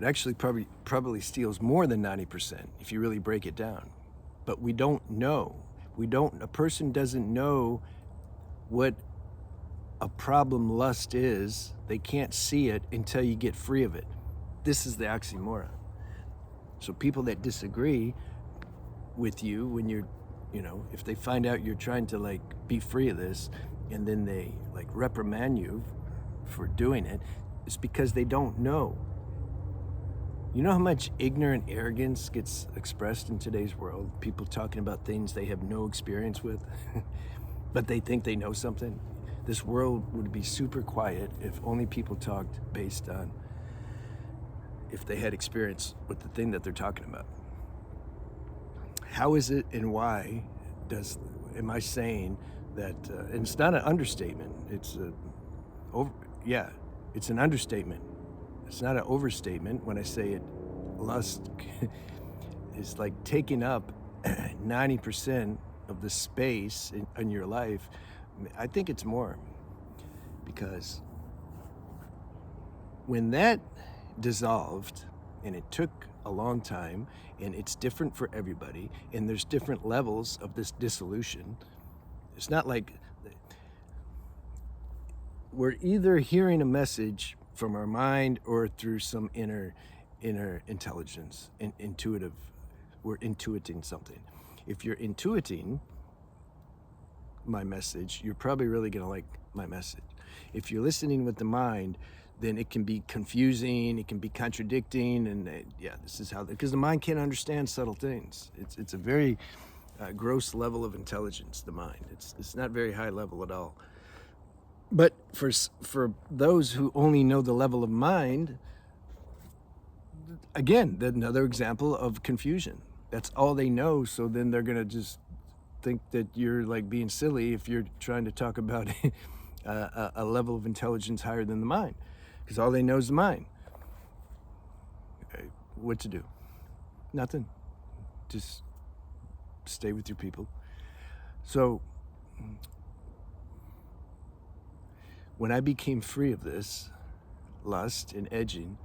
It actually probably steals more than 90% if you really break it down. But we don't know. A person doesn't know what a problem lust is. They can't see it until you get free of it. This is the oxymoron. So people that disagree with you when you're, if they find out you're trying to like be free of this and then they like reprimand you for doing it, it's because they don't know. You know how much ignorant arrogance gets expressed in today's world? People talking about things they have no experience with, but they think they know something. This world would be super quiet if only people talked based on if they had experience with the thing that they're talking about. How is it and why am I saying that, and it's not an understatement, it's it's an understatement. It's not an overstatement when I say it. Lust is like taking up 90% of the space in your life. I think it's more, because when that dissolved, and it took a long time, and it's different for everybody, and there's different levels of this dissolution. It's not like we're either hearing a message from our mind or through some inner intelligence, intuitive. We're intuiting something. If you're intuiting my message, you're probably really gonna like my message. If you're listening with the mind, then it can be confusing, it can be contradicting, and this is how, because the mind can't understand subtle things. It's a very gross level of intelligence, the mind. It's not very high level at all. But for those who only know the level of mind, again, another example of confusion. That's all they know, so then they're gonna just think that you're like being silly if you're trying to talk about a level of intelligence higher than the mind, because all they know is the mind. What to do? Nothing. Just stay with your people. So when I became free of this lust and edging,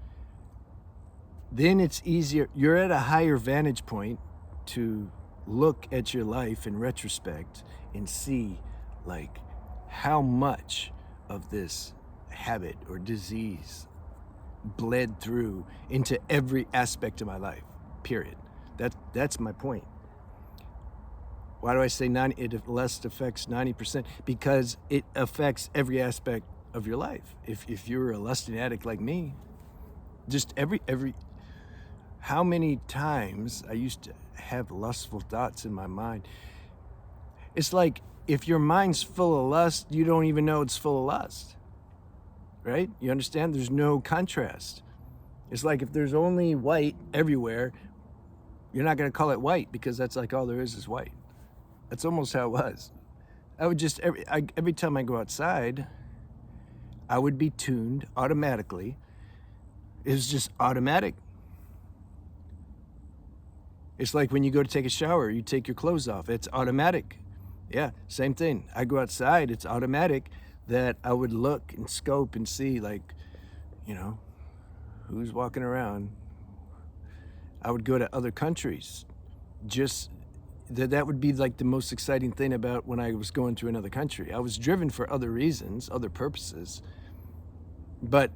then it's easier. You're at a higher vantage point to look at your life in retrospect and see like how much of this habit or disease bled through into every aspect of my life, period. That's my point. Why do I say lust affects 90%? Because it affects every aspect of your life. If you're a lusting addict like me, just every how many times I used to have lustful thoughts in my mind. It's like if your mind's full of lust, you don't even know it's full of lust, right? You understand? There's no contrast. It's like if there's only white everywhere, you're not going to call it white because that's like all there is white. That's almost how it was. I would just, every time I go outside, I would be tuned automatically. It was just automatic. It's like when you go to take a shower, you take your clothes off. It's automatic. Yeah, same thing. I go outside, it's automatic that I would look and scope and see, like, who's walking around. I would go to other countries. Just that would be like the most exciting thing about when I was going to another country. I was driven for other reasons, other purposes. But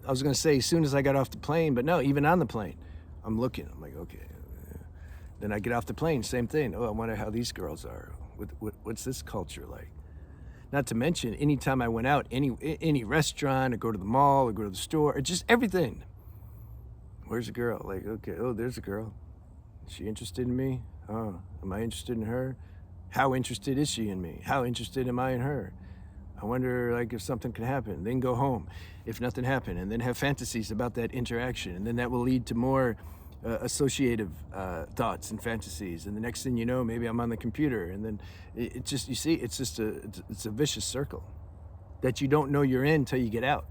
I was going to say as soon as I got off the plane, but no, even on the plane, I'm looking. I'm like, okay. Then I get off the plane, same thing. Oh, I wonder how these girls are. What's this culture like? Not to mention, anytime I went out, any restaurant, or go to the mall, or go to the store, or just everything. Where's a girl? Like, okay, oh, there's a girl. Is she interested in me? Oh, am I interested in her? How interested is she in me? How interested am I in her? I wonder, like, if something can happen. Then go home if nothing happened, and then have fantasies about that interaction, and then that will lead to more associative thoughts and fantasies. And the next thing you know, maybe I'm on the computer, and then it just, you see, it's just it's a vicious circle that you don't know you're in until you get out.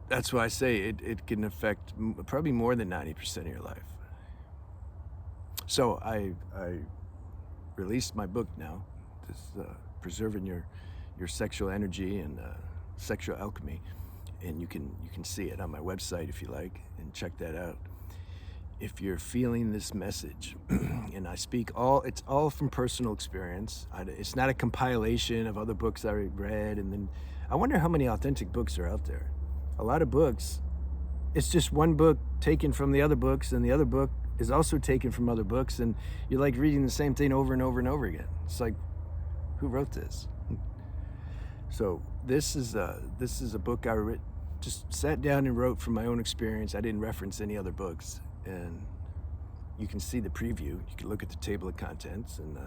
That's why I say it can affect probably more than 90% of your life. So I released my book now, this Preserving Your Sexual Energy and Sexual Alchemy. and you can see it on my website if you like, and check that out. If you're feeling this message, and I speak it's all from personal experience. It's not a compilation of other books I read, and then I wonder how many authentic books are out there. A lot of books, it's just one book taken from the other books, and the other book is also taken from other books, and you're like reading the same thing over and over and over again. It's like, who wrote this? So this is a book I just sat down and wrote from my own experience. I didn't reference any other books, and you can see the preview. You can look at the table of contents, and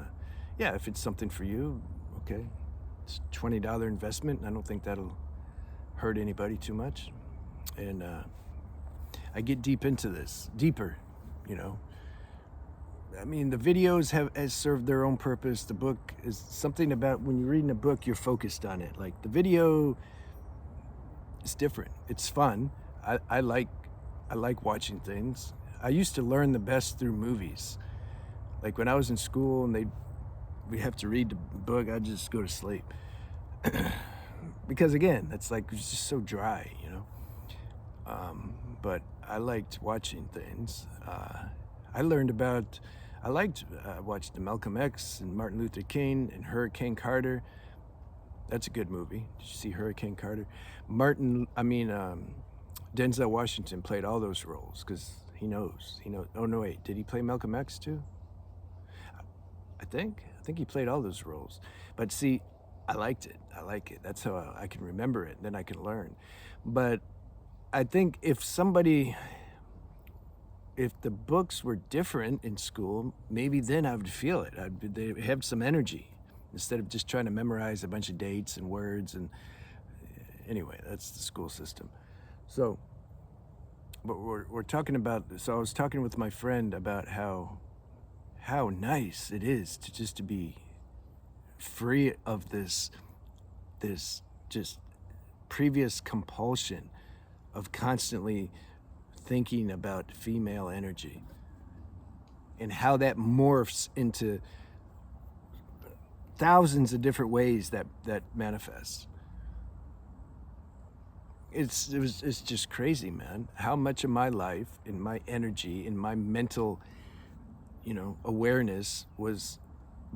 yeah, if it's something for you, okay. It's a $20 investment, and I don't think that'll hurt anybody too much. And I get deeper, you know. I mean, the videos has served their own purpose. The book is something about when you're reading a book, you're focused on it. Like the video is different. It's fun. I like watching things. I used to learn the best through movies. Like when I was in school and we have to read the book, I'd just go to sleep. Because again, it's just so dry, you know. But I liked watching things. I watched the Malcolm X and Martin Luther King and Hurricane Carter. That's a good movie. Did you see Hurricane Carter? Denzel Washington played all those roles because he knows. Oh no, wait, did he play Malcolm X too? I think he played all those roles. But see, I liked it. I like it. That's how I can remember it. Then I can learn. But I think if the books were different in school, maybe then I would feel it. They have some energy instead of just trying to memorize a bunch of dates and words. And anyway, that's the school system. So, but we're talking about. So I was talking with my friend about how nice it is to be free of this just previous compulsion of constantly thinking about female energy and how that morphs into thousands of different ways that manifests. It's just crazy, man. How much of my life and my energy and my mental, awareness was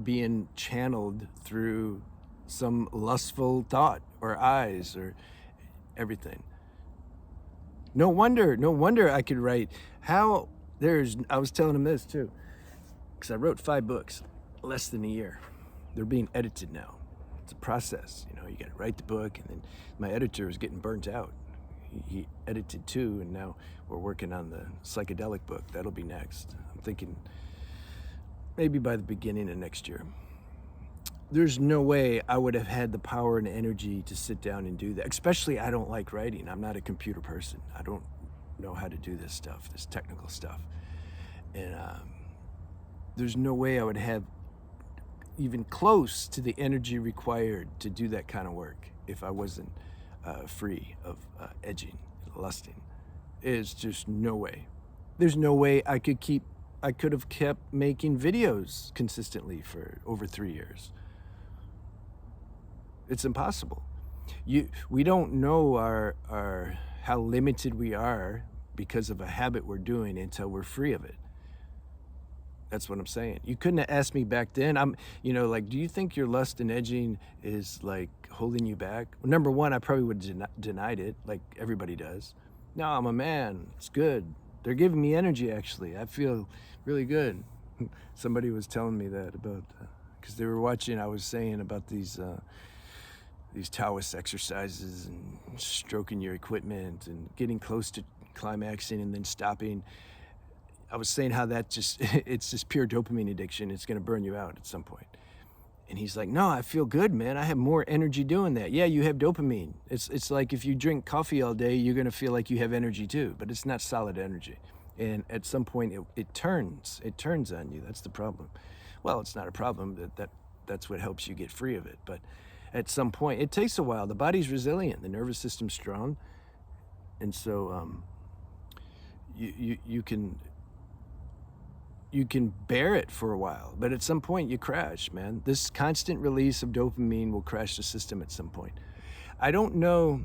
being channeled through some lustful thought or eyes or everything. No wonder I could write. I was telling him this too, because I wrote 5 books, less than a year. They're being edited now. It's a process, you got to write the book, and then my editor was getting burnt out. He edited 2, and now we're working on the psychedelic book. That'll be next. I'm thinking maybe by the beginning of next year. There's no way I would have had the power and energy to sit down and do that. Especially, I don't like writing. I'm not a computer person. I don't know how to do this stuff, this technical stuff. And there's no way I would have even close to the energy required to do that kind of work if I wasn't free of edging, lusting. It's just no way. There's no way I could have kept making videos consistently for over 3 years. It's impossible. We don't know how limited we are because of a habit we're doing until we're free of it. That's what I'm saying. You couldn't have asked me back then. Do you think your lust and edging is like holding you back? Well, number one, I probably would have denied it, like everybody does. No, I'm a man. It's good. They're giving me energy, actually. I feel really good. Somebody was telling me that about, because they were watching, I was saying about these Taoist exercises and stroking your equipment and getting close to climaxing and then stopping. I was saying how it's just pure dopamine addiction. It's going to burn you out at some point. And he's like, no, I feel good, man. I have more energy doing that. Yeah, you have dopamine. It's like if you drink coffee all day, you're going to feel like you have energy too, but it's not solid energy. And at some point it turns on you. That's the problem. Well, it's not a problem. That's what helps you get free of it. But at some point, it takes a while. The body's resilient. The nervous system's strong. And so you can bear it for a while, but at some point you crash, man. This constant release of dopamine will crash the system at some point. I don't know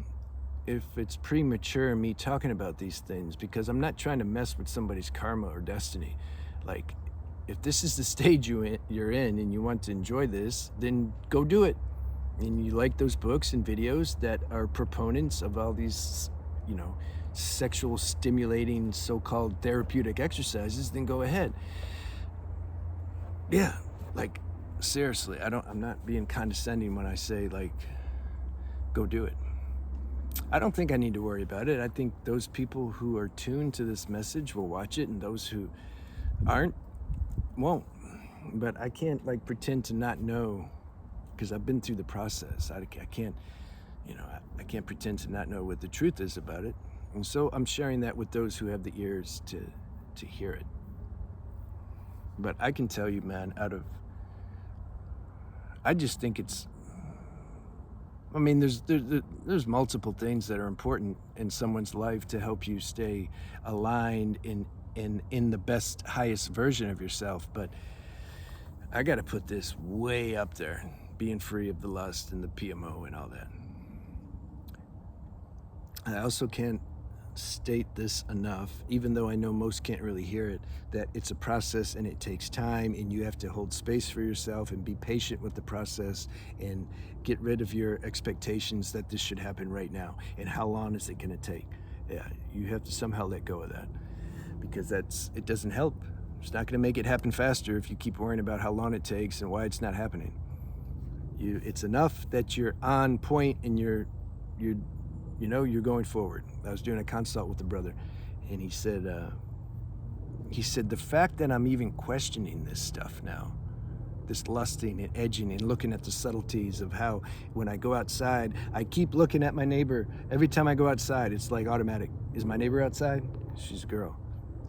if it's premature me talking about these things, because I'm not trying to mess with somebody's karma or destiny. Like, if this is the stage you're in and you want to enjoy this, then go do it. And you like those books and videos that are proponents of all these, you know, sexual stimulating so-called therapeutic exercises, then go ahead. Yeah, like, seriously, I'm not being condescending when I say, like, go do it. I don't think I need to worry about it. I think those people who are tuned to this message will watch it, and those who aren't won't. But I can't, like, pretend to not know, because I've been through the process. I can't, you know, I can't pretend to not know what the truth is about it. And so I'm sharing that with those who have the ears to hear it. But I can tell you, man, I just think it's, I mean, there's multiple things that are important in someone's life to help you stay aligned in the best, highest version of yourself. But I got to put this way up there, being free of the lust and the PMO and all that. I also can't state this enough, even though I know most can't really hear it, that it's a process and it takes time, and you have to hold space for yourself and be patient with the process and get rid of your expectations that this should happen right now. And how long is it going to take? Yeah, you have to somehow let go of that, because it doesn't help. It's not going to make it happen faster if you keep worrying about how long it takes and why it's not happening. It's enough that you're on point and you're going forward. I was doing a consult with a brother, and he said the fact that I'm even questioning this stuff now, this lusting and edging and looking at the subtleties of how when I go outside, I keep looking at my neighbor. Every time I go outside, it's like automatic. Is my neighbor outside? She's a girl.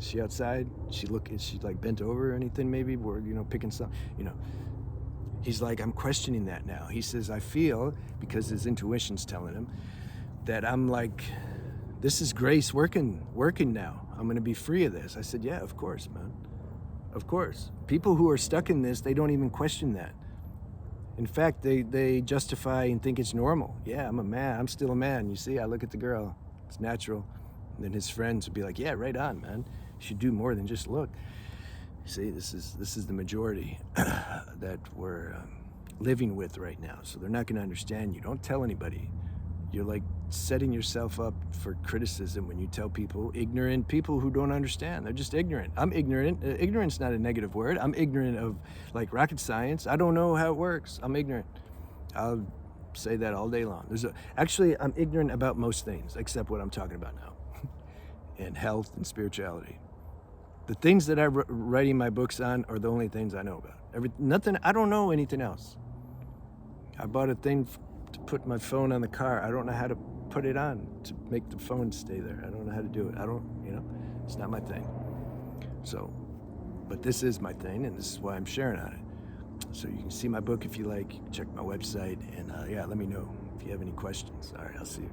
Is she outside? Is she like bent over or anything maybe? Or, picking something, He's like, I'm questioning that now. He says, I feel, because his intuition's telling him, that I'm like, this is grace working now. I'm going to be free of this. I said, yeah, of course, man. Of course. People who are stuck in this, they don't even question that. In fact, they justify and think it's normal. Yeah, I'm a man. I'm still a man. You see, I look at the girl. It's natural. And then his friends would be like, yeah, right on, man. You should do more than just look. See, this is the majority that we're living with right now. So they're not going to understand you. Don't tell anybody. You're like setting yourself up for criticism when you tell people, ignorant people who don't understand. They're just ignorant. I'm ignorant. Ignorant's not a negative word. I'm ignorant of, like, rocket science. I don't know how it works. I'm ignorant. I'll say that all day long. Actually, I'm ignorant about most things except what I'm talking about now, and health and spirituality. The things that I'm writing my books on are the only things I know about. Nothing. I don't know anything else. I bought a thing to put my phone on the car. I don't know how to put it on to make the phone stay there. I don't know how to do it. It's not my thing. So, but this is my thing, and this is why I'm sharing on it. So you can see my book if you like. You can check my website, and yeah, let me know if you have any questions. All right, I'll see you.